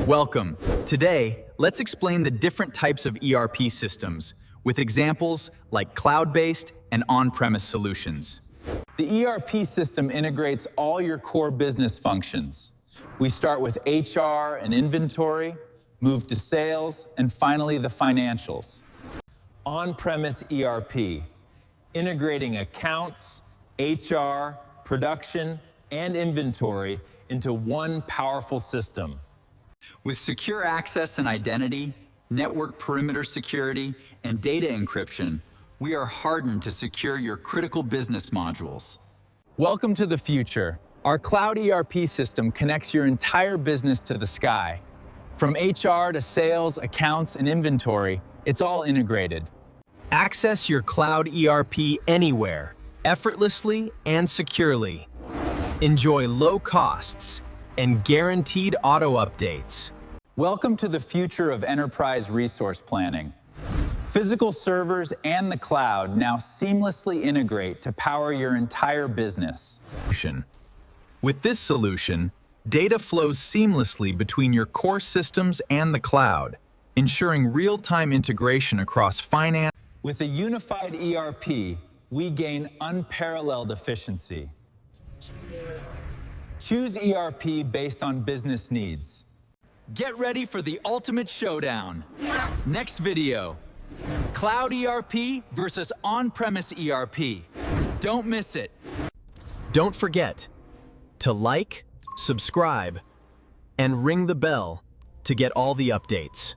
Welcome. Today, let's explain the different types of ERP systems with examples like cloud-based and on-premise solutions. The ERP system integrates all your core business functions. We start with HR and inventory, move to sales, and finally the financials. On-premise ERP, integrating accounts, HR, production, and inventory into one powerful system. With secure access and identity, network perimeter security, and data encryption, we are hardened to secure your critical business modules. Welcome to the future. Our cloud ERP system connects your entire business to the sky. From HR to sales, accounts, and inventory, it's all integrated. Access your cloud ERP anywhere, effortlessly and securely. Enjoy low costs and guaranteed auto updates. Welcome to the future of enterprise resource planning. Physical servers and the cloud now seamlessly integrate to power your entire business. With this solution, data flows seamlessly between your core systems and the cloud, ensuring real-time integration across finance. With a unified ERP, we gain unparalleled efficiency. Choose ERP based on business needs. Get ready for the ultimate showdown. Next video, cloud ERP versus on-premise ERP. Don't miss it. Don't forget to like, subscribe, and ring the bell to get all the updates.